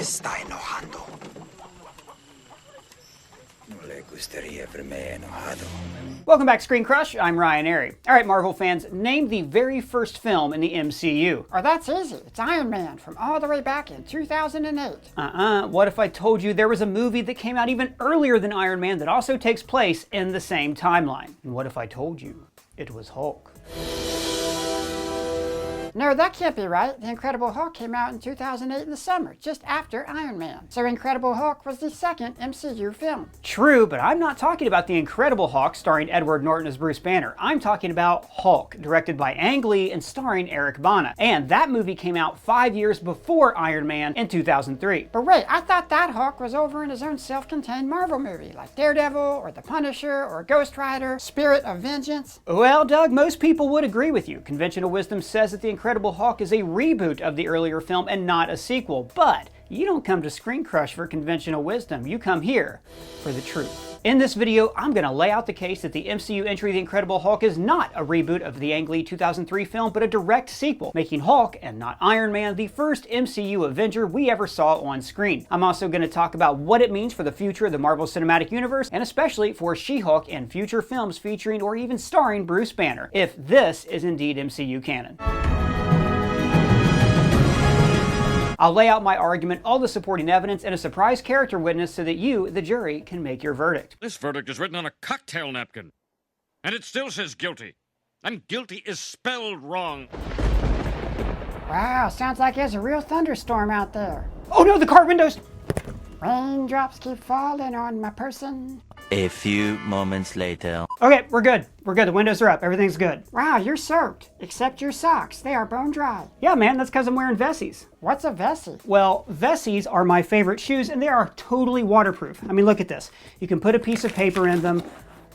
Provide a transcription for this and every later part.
está enojando. No le gustaría verme enojado. Welcome back, ScreenCrush. I'm Ryan Airy. All right, Marvel fans, name the very first film in the MCU. Oh, that's easy. It's Iron Man from all the way back in 2008. What if I told you there was a movie that came out even earlier than Iron Man that also takes place in the same timeline? And what if I told you it was Hulk? No, that can't be right. The Incredible Hulk came out in 2008 in the summer, just after Iron Man. So Incredible Hulk was the second MCU film. True, but I'm not talking about The Incredible Hulk starring Edward Norton as Bruce Banner. I'm talking about Hulk, directed by Ang Lee and starring Eric Bana. And that movie came out 5 years before Iron Man in 2003. But wait, I thought that Hulk was over in his own self-contained Marvel movie, like Daredevil, or The Punisher, or Ghost Rider, Spirit of Vengeance. Well, Doug, most people would agree with you. Conventional wisdom says that The Incredible Hulk is a reboot of the earlier film and not a sequel. But you don't come to ScreenCrush for conventional wisdom. You come here for the truth. In this video, I'm going to lay out the case that the MCU entry The Incredible Hulk is not a reboot of the Ang Lee 2003 film, but a direct sequel, making Hulk, and not Iron Man, the first MCU Avenger we ever saw on screen. I'm also going to talk about what it means for the future of the Marvel Cinematic Universe, and especially for She-Hulk and future films featuring or even starring Bruce Banner, if this is indeed MCU canon. I'll lay out my argument, all the supporting evidence, and a surprise character witness so that you, the jury, can make your verdict. This verdict is written on a cocktail napkin, and it still says guilty. And guilty is spelled wrong. Wow, sounds like there's a real thunderstorm out there. Oh no, the car windows! Raindrops keep falling on my person. A few moments later. Okay, we're good. We're good. The windows are up. Everything's good. Wow, you're soaked. Except your socks. They are bone dry. Yeah, man, that's because I'm wearing Vessies. What's a Vessie? Well, Vessies are my favorite shoes, and they are totally waterproof. I mean, look at this. You can put a piece of paper in them,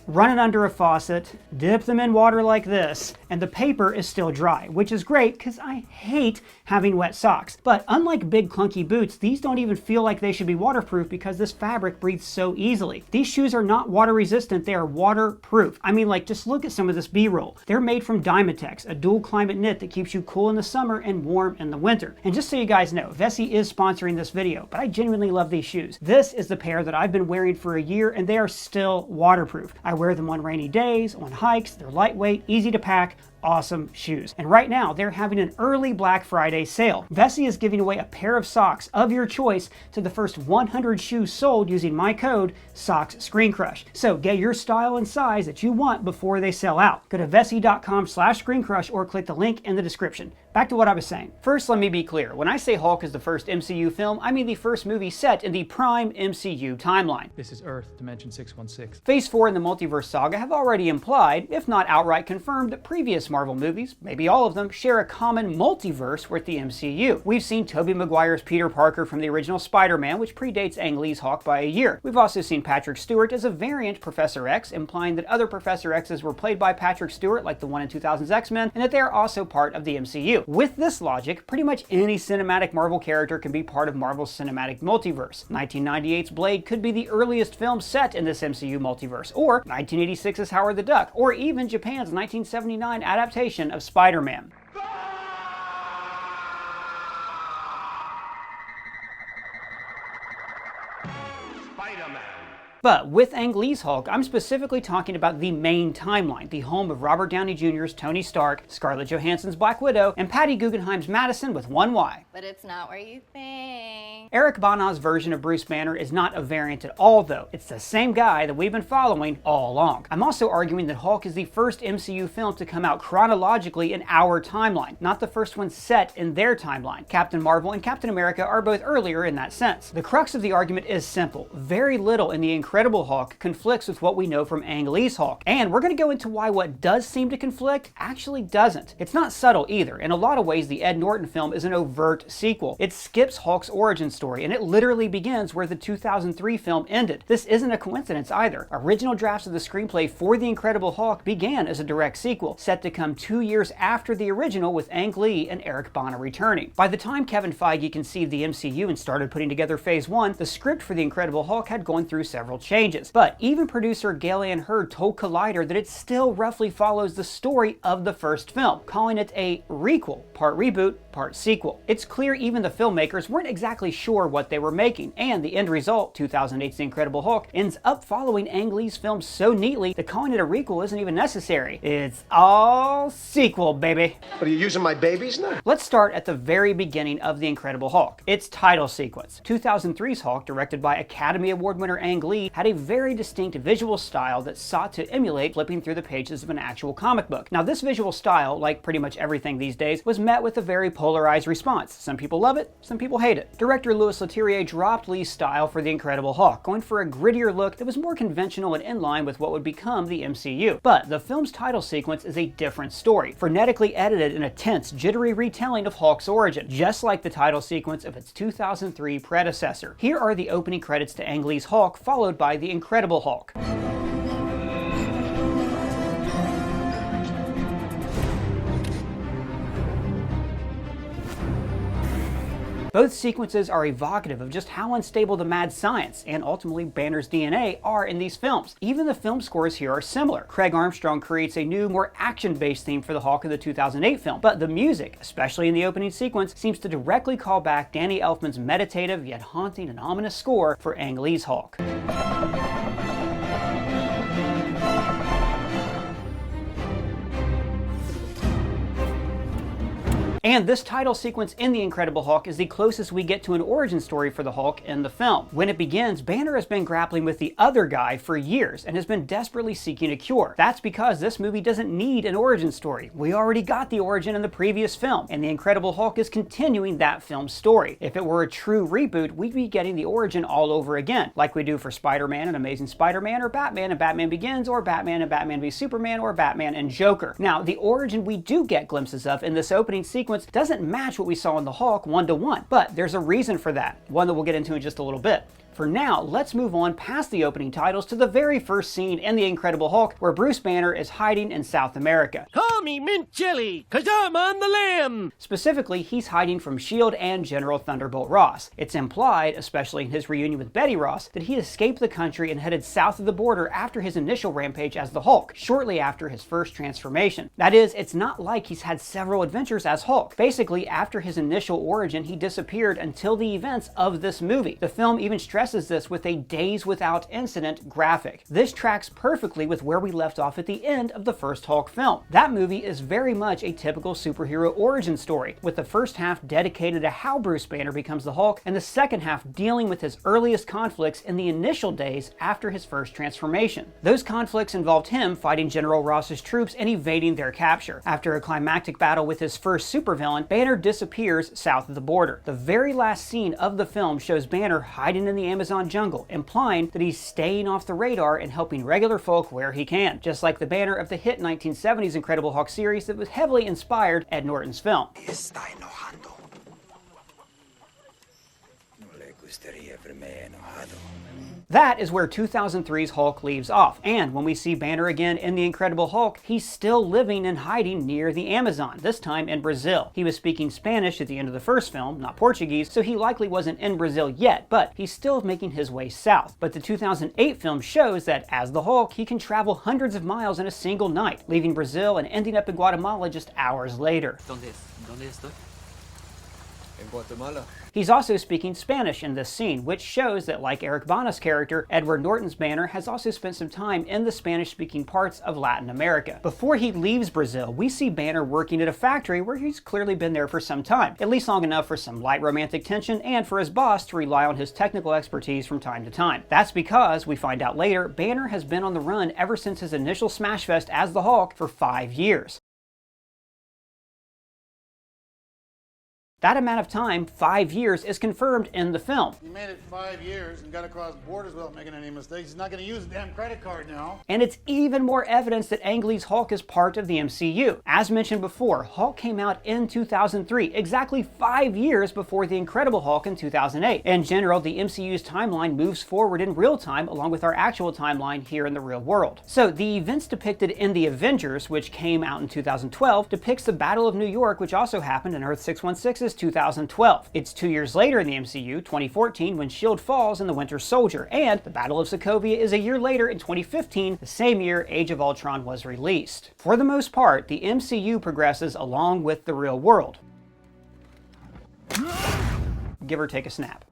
run it under a faucet, dip them in water like this, and the paper is still dry, which is great because I hate having wet socks. But unlike big clunky boots, these don't even feel like they should be waterproof because this fabric breathes so easily. These shoes are not water resistant, they are waterproof. I mean, like, just look at some of this B-roll. They're made from Dymatex, a dual climate knit that keeps you cool in the summer and warm in the winter. And just so you guys know, Vessi is sponsoring this video, but I genuinely love these shoes. This is the pair that I've been wearing for a year, and they are still waterproof. I wear them on rainy days, on hikes, they're lightweight, easy to pack, awesome shoes. And right now, they're having an early Black Friday sale. Vessi is giving away a pair of socks of your choice to the first 100 shoes sold using my code SOCKSScreenCrush. So get your style and size that you want before they sell out. Go to vessi.com/ScreenCrush or click the link in the description. Back to what I was saying. First, let me be clear. When I say Hulk is the first MCU film, I mean the first movie set in the prime MCU timeline. This is Earth, Dimension 616. Phase 4 in the multiverse saga have already implied, if not outright confirmed, that previous Marvel movies, maybe all of them, share a common multiverse with the MCU. We've seen Tobey Maguire's Peter Parker from the original Spider-Man, which predates Ang Lee's Hulk by a year. We've also seen Patrick Stewart as a variant Professor X, implying that other Professor X's were played by Patrick Stewart, like the one in 2000's X-Men, and that they are also part of the MCU. With this logic, pretty much any cinematic Marvel character can be part of Marvel's cinematic multiverse. 1998's Blade could be the earliest film set in this MCU multiverse, or 1986's Howard the Duck, or even Japan's 1979 adaptation of Spider-Man. But with Ang Lee's Hulk, I'm specifically talking about the main timeline, the home of Robert Downey Jr.'s Tony Stark, Scarlett Johansson's Black Widow, and Patty Guggenheim's Madison with one Y. But it's not where you think. Eric Bana's version of Bruce Banner is not a variant at all, though. It's the same guy that we've been following all along. I'm also arguing that Hulk is the first MCU film to come out chronologically in our timeline, not the first one set in their timeline. Captain Marvel and Captain America are both earlier in that sense. The crux of the argument is simple. Very little in the Incredible Hulk conflicts with what we know from Ang Lee's Hulk. And we're going to go into why what does seem to conflict actually doesn't. It's not subtle either. In a lot of ways, the Ed Norton film is an overt sequel. It skips Hulk's origin story, and it literally begins where the 2003 film ended. This isn't a coincidence either. Original drafts of the screenplay for The Incredible Hulk began as a direct sequel, set to come 2 years after the original, with Ang Lee and Eric Bana returning. By the time Kevin Feige conceived the MCU and started putting together Phase 1, the script for The Incredible Hulk had gone through several subtle changes. But even producer Galen Hurd told Collider that it still roughly follows the story of the first film, calling it a requel, part reboot, part sequel. It's clear even the filmmakers weren't exactly sure what they were making, and the end result, 2008's The Incredible Hulk, ends up following Ang Lee's film so neatly that calling it a requel isn't even necessary. It's all sequel, baby. What, are you using my babies now? Let's start at the very beginning of The Incredible Hulk, its title sequence. 2003's Hulk, directed by Academy Award winner Ang Lee, had a very distinct visual style that sought to emulate flipping through the pages of an actual comic book. Now, this visual style, like pretty much everything these days, was met with a very polarized response. Some people love it, some people hate it. Director Louis Leterrier dropped Lee's style for The Incredible Hulk, going for a grittier look that was more conventional and in line with what would become the MCU. But the film's title sequence is a different story, frenetically edited in a tense, jittery retelling of Hulk's origin, just like the title sequence of its 2003 predecessor. Here are the opening credits to Ang Lee's Hulk, followed by The Incredible Hulk. Both sequences are evocative of just how unstable the mad science, and ultimately Banner's DNA, are in these films. Even the film scores here are similar. Craig Armstrong creates a new, more action-based theme for the Hulk in the 2008 film, but the music, especially in the opening sequence, seems to directly call back Danny Elfman's meditative yet haunting and ominous score for Ang Lee's Hulk. And this title sequence in The Incredible Hulk is the closest we get to an origin story for the Hulk in the film. When it begins, Banner has been grappling with the other guy for years and has been desperately seeking a cure. That's because this movie doesn't need an origin story. We already got the origin in the previous film, and The Incredible Hulk is continuing that film's story. If it were a true reboot, we'd be getting the origin all over again, like we do for Spider-Man and Amazing Spider-Man, or Batman and Batman Begins, or Batman and Batman v Superman, or Batman and Joker. Now, the origin we do get glimpses of in this opening sequence doesn't match what we saw in the Hulk one-to-one, but there's a reason for that, one that we'll get into in just a little bit. For now, let's move on past the opening titles to the very first scene in The Incredible Hulk, where Bruce Banner is hiding in South America. Call me Mint Jelly, 'cause I'm on the lam! Specifically, he's hiding from S.H.I.E.L.D. and General Thunderbolt Ross. It's implied, especially in his reunion with Betty Ross, that he escaped the country and headed south of the border after his initial rampage as the Hulk, shortly after his first transformation. That is, it's not like he's had several adventures as Hulk. Basically, after his initial origin, he disappeared until the events of this movie. The film even stresses this with a days without incident graphic. This tracks perfectly with where we left off at the end of the first Hulk film. That movie is very much a typical superhero origin story, with the first half dedicated to how Bruce Banner becomes the Hulk, and the second half dealing with his earliest conflicts in the initial days after his first transformation. Those conflicts involved him fighting General Ross's troops and evading their capture. After a climactic battle with his first supervillain, Banner disappears south of the border. The very last scene of the film shows Banner hiding in the Amazon jungle, implying that he's staying off the radar and helping regular folk where he can, just like the Banner of the hit 1970s Incredible Hulk series that was heavily inspired Ed Norton's film. Está enojando. No le gustaría verme enojado. That is where 2003's Hulk leaves off, and when we see Banner again in The Incredible Hulk, he's still living and hiding near the Amazon, this time in Brazil. He was speaking Spanish at the end of the first film, not Portuguese, so he likely wasn't in Brazil yet, but he's still making his way south. But the 2008 film shows that, as the Hulk, he can travel hundreds of miles in a single night, leaving Brazil and ending up in Guatemala just hours later. ¿Dónde estoy? In Guatemala. He's also speaking Spanish in this scene, which shows that, like Eric Bana's character, Edward Norton's Banner has also spent some time in the Spanish-speaking parts of Latin America. Before he leaves Brazil, we see Banner working at a factory where he's clearly been there for some time, at least long enough for some light romantic tension and for his boss to rely on his technical expertise from time to time. That's because, we find out later, Banner has been on the run ever since his initial smash fest as the Hulk for 5 years. That amount of time, 5 years, is confirmed in the film. He made it 5 years and got across borders without making any mistakes. He's not going to use a damn credit card now. And it's even more evidence that Ang Lee's Hulk is part of the MCU. As mentioned before, Hulk came out in 2003, exactly 5 years before The Incredible Hulk in 2008. In general, the MCU's timeline moves forward in real time along with our actual timeline here in the real world. So the events depicted in The Avengers, which came out in 2012, depicts the Battle of New York, which also happened in Earth 616's is 2012. It's 2 years later in the MCU, 2014, when S.H.I.E.L.D. falls in the Winter Soldier, and the Battle of Sokovia is a year later in 2015, the same year Age of Ultron was released. For the most part, the MCU progresses along with the real world. Give or take a snap.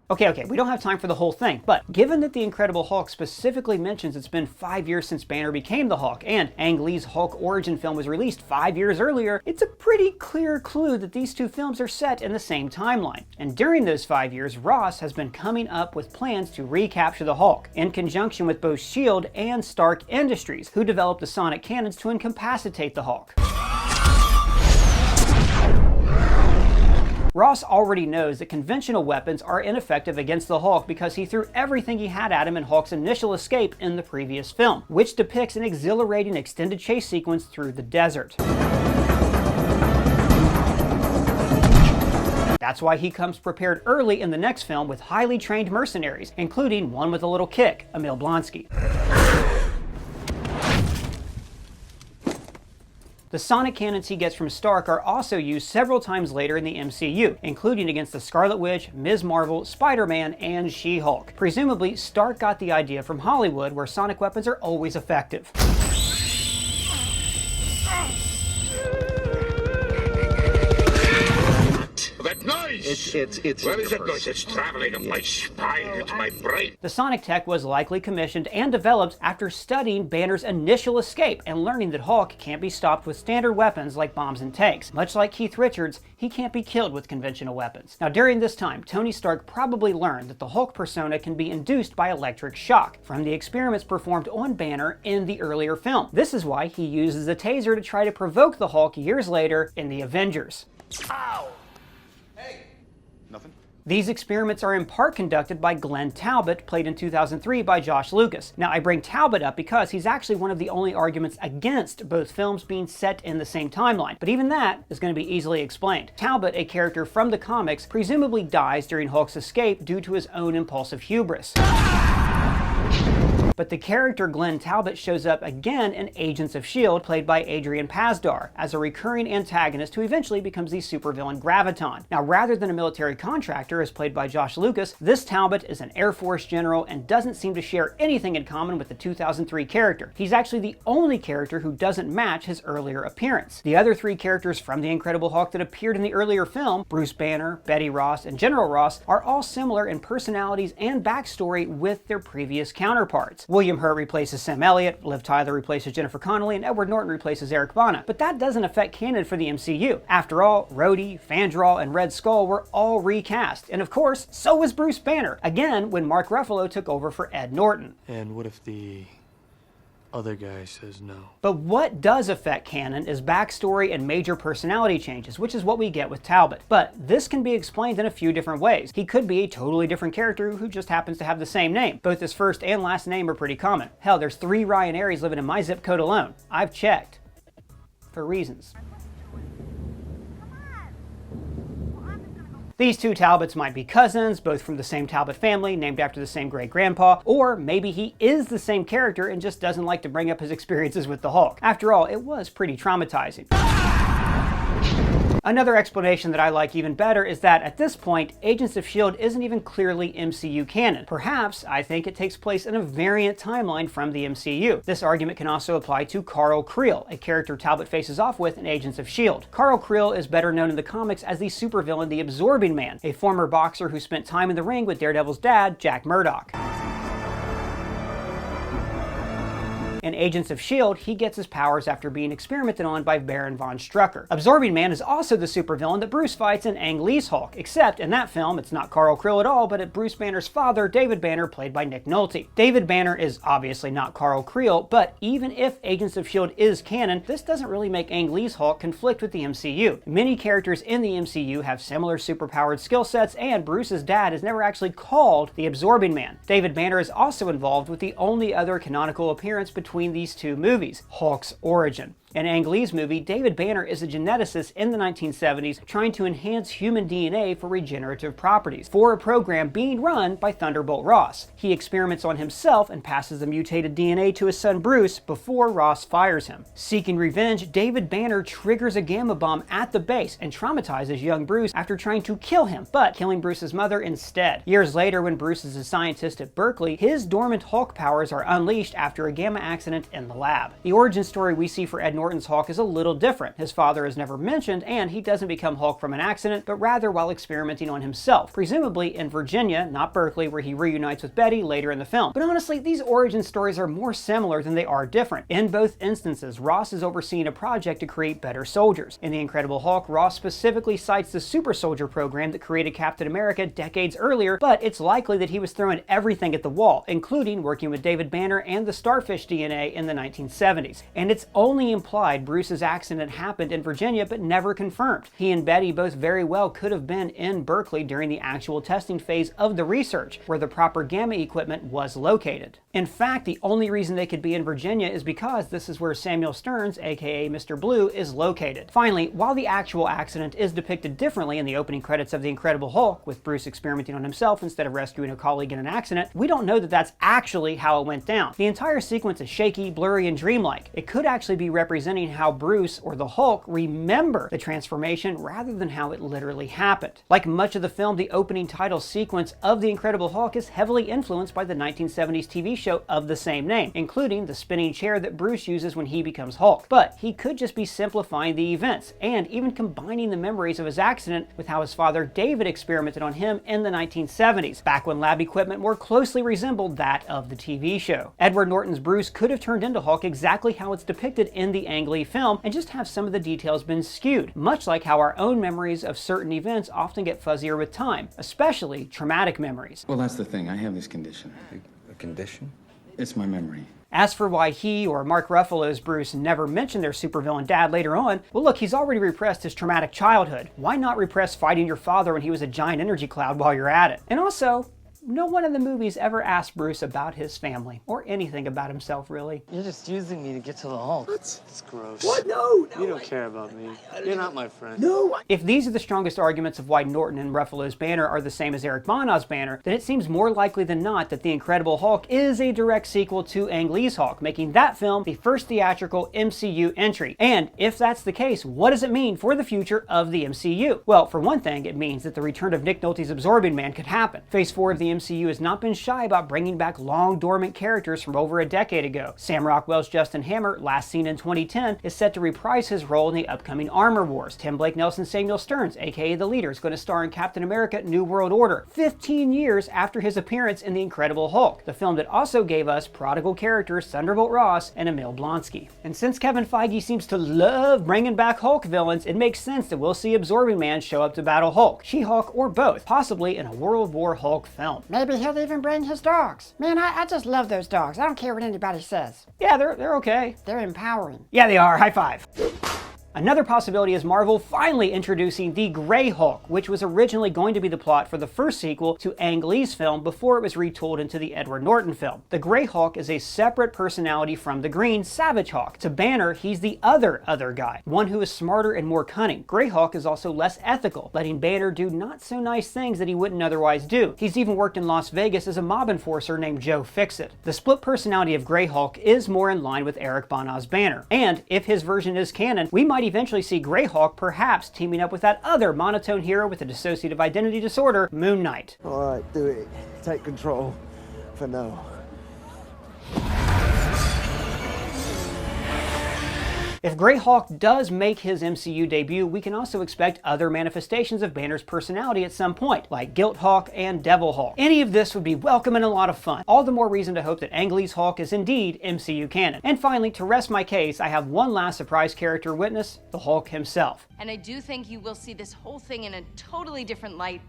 Okay, we don't have time for the whole thing, but given that the Incredible Hulk specifically mentions it's been 5 years since Banner became the Hulk, and Ang Lee's Hulk origin film was released 5 years earlier, it's a pretty clear clue that these two films are set in the same timeline. And during those 5 years, Ross has been coming up with plans to recapture the Hulk, in conjunction with both S.H.I.E.L.D. and Stark Industries, who developed the sonic cannons to incapacitate the Hulk. Ross already knows that conventional weapons are ineffective against the Hulk because he threw everything he had at him in Hulk's initial escape in the previous film, which depicts an exhilarating extended chase sequence through the desert. That's why he comes prepared early in the next film with highly trained mercenaries, including one with a little kick, Emil Blonsky. The sonic cannons he gets from Stark are also used several times later in the MCU, including against the Scarlet Witch, Ms. Marvel, Spider-Man, and She-Hulk. Presumably, Stark got the idea from Hollywood, where sonic weapons are always effective. That noise! Where is that noise? It's traveling up my spine into my brain. The sonic tech was likely commissioned and developed after studying Banner's initial escape and learning that Hulk can't be stopped with standard weapons like bombs and tanks. Much like Keith Richards, he can't be killed with conventional weapons. Now, during this time, Tony Stark probably learned that the Hulk persona can be induced by electric shock from the experiments performed on Banner in the earlier film. This is why he uses a taser to try to provoke the Hulk years later in the Avengers. Ow! Hey! Nothing? These experiments are in part conducted by Glenn Talbot, played in 2003 by Josh Lucas. Now, I bring Talbot up because he's actually one of the only arguments against both films being set in the same timeline, but even that is going to be easily explained. Talbot, a character from the comics, presumably dies during Hulk's escape due to his own impulsive hubris. But the character Glenn Talbot shows up again in Agents of S.H.I.E.L.D., played by Adrian Pasdar, as a recurring antagonist who eventually becomes the supervillain Graviton. Now, rather than a military contractor, as played by Josh Lucas, this Talbot is an Air Force general and doesn't seem to share anything in common with the 2003 character. He's actually the only character who doesn't match his earlier appearance. The other three characters from The Incredible Hulk that appeared in the earlier film, Bruce Banner, Betty Ross, and General Ross, are all similar in personalities and backstory with their previous counterparts. William Hurt replaces Sam Elliott, Liv Tyler replaces Jennifer Connelly, and Edward Norton replaces Eric Bana. But that doesn't affect canon for the MCU. After all, Rhodey, Fandral, and Red Skull were all recast. And of course, so was Bruce Banner, again when Mark Ruffalo took over for Ed Norton. And what if the other guy says no? But what does affect canon is backstory and major personality changes, which is what we get with Talbot. But this can be explained in a few different ways. He could be a totally different character who just happens to have the same name. Both his first and last name are pretty common. Hell, there's 3 Ryan Aries living in my zip code alone. I've checked. For reasons. These two Talbots might be cousins, both from the same Talbot family, named after the same great-grandpa, or maybe he is the same character and just doesn't like to bring up his experiences with the Hulk. After all, it was pretty traumatizing. Another explanation that I like even better is that at this point, Agents of S.H.I.E.L.D. isn't even clearly MCU canon. Perhaps, I think it takes place in a variant timeline from the MCU. This argument can also apply to Carl Creel, a character Talbot faces off with in Agents of S.H.I.E.L.D. Carl Creel is better known in the comics as the supervillain The Absorbing Man, a former boxer who spent time in the ring with Daredevil's dad, Jack Murdock. In Agents of S.H.I.E.L.D., he gets his powers after being experimented on by Baron von Strucker. Absorbing Man is also the supervillain that Bruce fights in Ang Lee's Hulk, except in that film, it's not Carl Creel at all, but it's Bruce Banner's father, David Banner, played by Nick Nolte. David Banner is obviously not Carl Creel, but even if Agents of S.H.I.E.L.D. is canon, this doesn't really make Ang Lee's Hulk conflict with the MCU. Many characters in the MCU have similar superpowered skill sets, and Bruce's dad is never actually called the Absorbing Man. David Banner is also involved with the only other canonical appearance between these two movies, Hulk's origin. In Ang Lee's movie, David Banner is a geneticist in the 1970s trying to enhance human DNA for regenerative properties for a program being run by Thunderbolt Ross. He experiments on himself and passes the mutated DNA to his son Bruce before Ross fires him. Seeking revenge, David Banner triggers a gamma bomb at the base and traumatizes young Bruce after trying to kill him, but killing Bruce's mother instead. Years later, when Bruce is a scientist at Berkeley, his dormant Hulk powers are unleashed after a gamma accident in the lab. The origin story we see for Ed Norton's Hulk is a little different. His father is never mentioned, and he doesn't become Hulk from an accident, but rather while experimenting on himself, presumably in Virginia, not Berkeley, where he reunites with Betty later in the film. But honestly, these origin stories are more similar than they are different. In both instances, Ross is overseeing a project to create better soldiers. In The Incredible Hulk, Ross specifically cites the Super Soldier program that created Captain America decades earlier, but it's likely that he was throwing everything at the wall, including working with David Banner and the Starfish DNA in the 1970s. And it's only implied Bruce's accident happened in Virginia, but never confirmed. He and Betty both very well could have been in Berkeley during the actual testing phase of the research, where the proper gamma equipment was located. In fact, the only reason they could be in Virginia is because this is where Samuel Stearns, aka Mr. Blue, is located. Finally, while the actual accident is depicted differently in the opening credits of The Incredible Hulk, with Bruce experimenting on himself instead of rescuing a colleague in an accident, we don't know that that's actually how it went down. The entire sequence is shaky, blurry, and dreamlike. It could actually be representing how Bruce, or the Hulk, remember the transformation rather than how it literally happened. Like much of the film, the opening title sequence of The Incredible Hulk is heavily influenced by the 1970s TV show of the same name, including the spinning chair that Bruce uses when he becomes Hulk. But he could just be simplifying the events, and even combining the memories of his accident with how his father David experimented on him in the 1970s, back when lab equipment more closely resembled that of the TV show. Edward Norton's Bruce could have turned into Hulk exactly how it's depicted in the Ang Lee film, and just have some of the details been skewed, much like how our own memories of certain events often get fuzzier with time, especially traumatic memories. Well, that's the thing. I have this condition. A condition? It's my memory. As for why he or Mark Ruffalo's Bruce never mentioned their supervillain dad later on, well look, he's already repressed his traumatic childhood. Why not repress fighting your father when he was a giant energy cloud while you're at it? And also, no one in the movies ever asked Bruce about his family, or anything about himself, really. You're just using me to get to the Hulk. What? It's gross. What? No. You don't care about me. You're not my friend. No. If these are the strongest arguments of why Norton and Ruffalo's Banner are the same as Eric Bana's Banner, then it seems more likely than not that The Incredible Hulk is a direct sequel to Ang Lee's Hulk, making that film the first theatrical MCU entry. And if that's the case, what does it mean for the future of the MCU? Well, for one thing, it means that the return of Nick Nolte's Absorbing Man could happen. Phase 4 of the MCU has not been shy about bringing back long dormant characters from over a decade ago. Sam Rockwell's Justin Hammer, last seen in 2010, is set to reprise his role in the upcoming Armor Wars. Tim Blake Nelson's Samuel Stearns, aka the Leader, is going to star in Captain America: New World Order, 15 years after his appearance in The Incredible Hulk, the film that also gave us prodigal characters Thunderbolt Ross and Emil Blonsky. And since Kevin Feige seems to love bringing back Hulk villains, it makes sense that we'll see Absorbing Man show up to battle Hulk, She-Hulk, or both, possibly in a World War Hulk film. Maybe he'll even bring his dogs. Man, I just love those dogs. I don't care what anybody says. Yeah, they're okay. They're empowering. Yeah, they are. High five. Another possibility is Marvel finally introducing the Grey Hulk, which was originally going to be the plot for the first sequel to Ang Lee's film before it was retooled into the Edward Norton film. The Grey Hulk is a separate personality from the Green Savage Hulk. To Banner, he's the other guy, one who is smarter and more cunning. Grey Hulk is also less ethical, letting Banner do not so nice things that he wouldn't otherwise do. He's even worked in Las Vegas as a mob enforcer named Joe Fixit. The split personality of Grey Hulk is more in line with Eric Bana's Banner, and if his version is canon, we might eventually see Grey Hulk perhaps teaming up with that other monotone hero with a dissociative identity disorder, Moon Knight. Alright, do it. Take control. For now. If Grey Hulk does make his MCU debut, we can also expect other manifestations of Banner's personality at some point, like Guilt Hulk and Devil Hulk. Any of this would be welcome and a lot of fun. All the more reason to hope that Ang Lee's Hulk is indeed MCU canon. And finally, to rest my case, I have one last surprise character witness, the Hulk himself. And I do think you will see this whole thing in a totally different light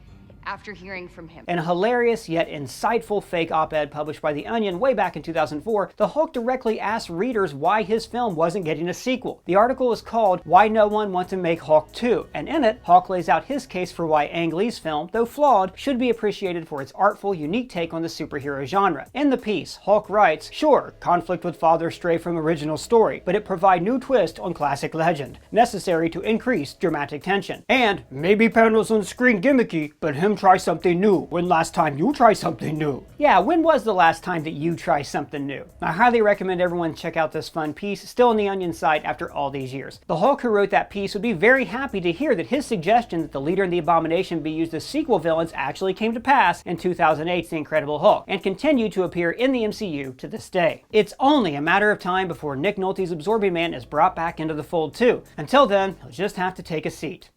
after hearing from him. In a hilarious yet insightful fake op-ed published by The Onion way back in 2004, the Hulk directly asked readers why his film wasn't getting a sequel. The article is called Why No One Wants to Make Hulk 2, and in it, Hulk lays out his case for why Ang Lee's film, though flawed, should be appreciated for its artful, unique take on the superhero genre. In the piece, Hulk writes, "Sure, conflict would father stray from original story, but it provide new twist on classic legend, necessary to increase dramatic tension. And maybe panels on screen gimmicky, but him try something new. When last time you try something new?" Yeah, when was the last time that you try something new? I highly recommend everyone check out this fun piece, still on the Onion site after all these years. The Hulk who wrote that piece would be very happy to hear that his suggestion that the Leader and the Abomination be used as sequel villains actually came to pass in 2008's The Incredible Hulk, and continue to appear in the MCU to this day. It's only a matter of time before Nick Nolte's Absorbing Man is brought back into the fold too. Until then, he'll just have to take a seat.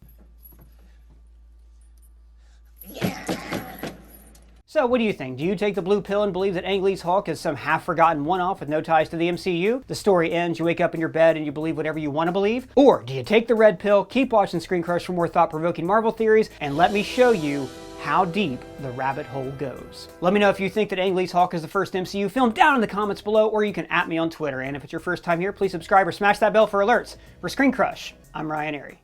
So what do you think? Do you take the blue pill and believe that Ang Lee's Hulk is some half-forgotten one-off with no ties to the MCU? The story ends, you wake up in your bed and you believe whatever you want to believe? Or do you take the red pill, keep watching ScreenCrush for more thought-provoking Marvel theories, and let me show you how deep the rabbit hole goes? Let me know if you think that Ang Lee's Hulk is the first MCU film down in the comments below, or you can @me on Twitter. And if it's your first time here, please subscribe or smash that bell for alerts. For ScreenCrush, I'm Ryan Airy.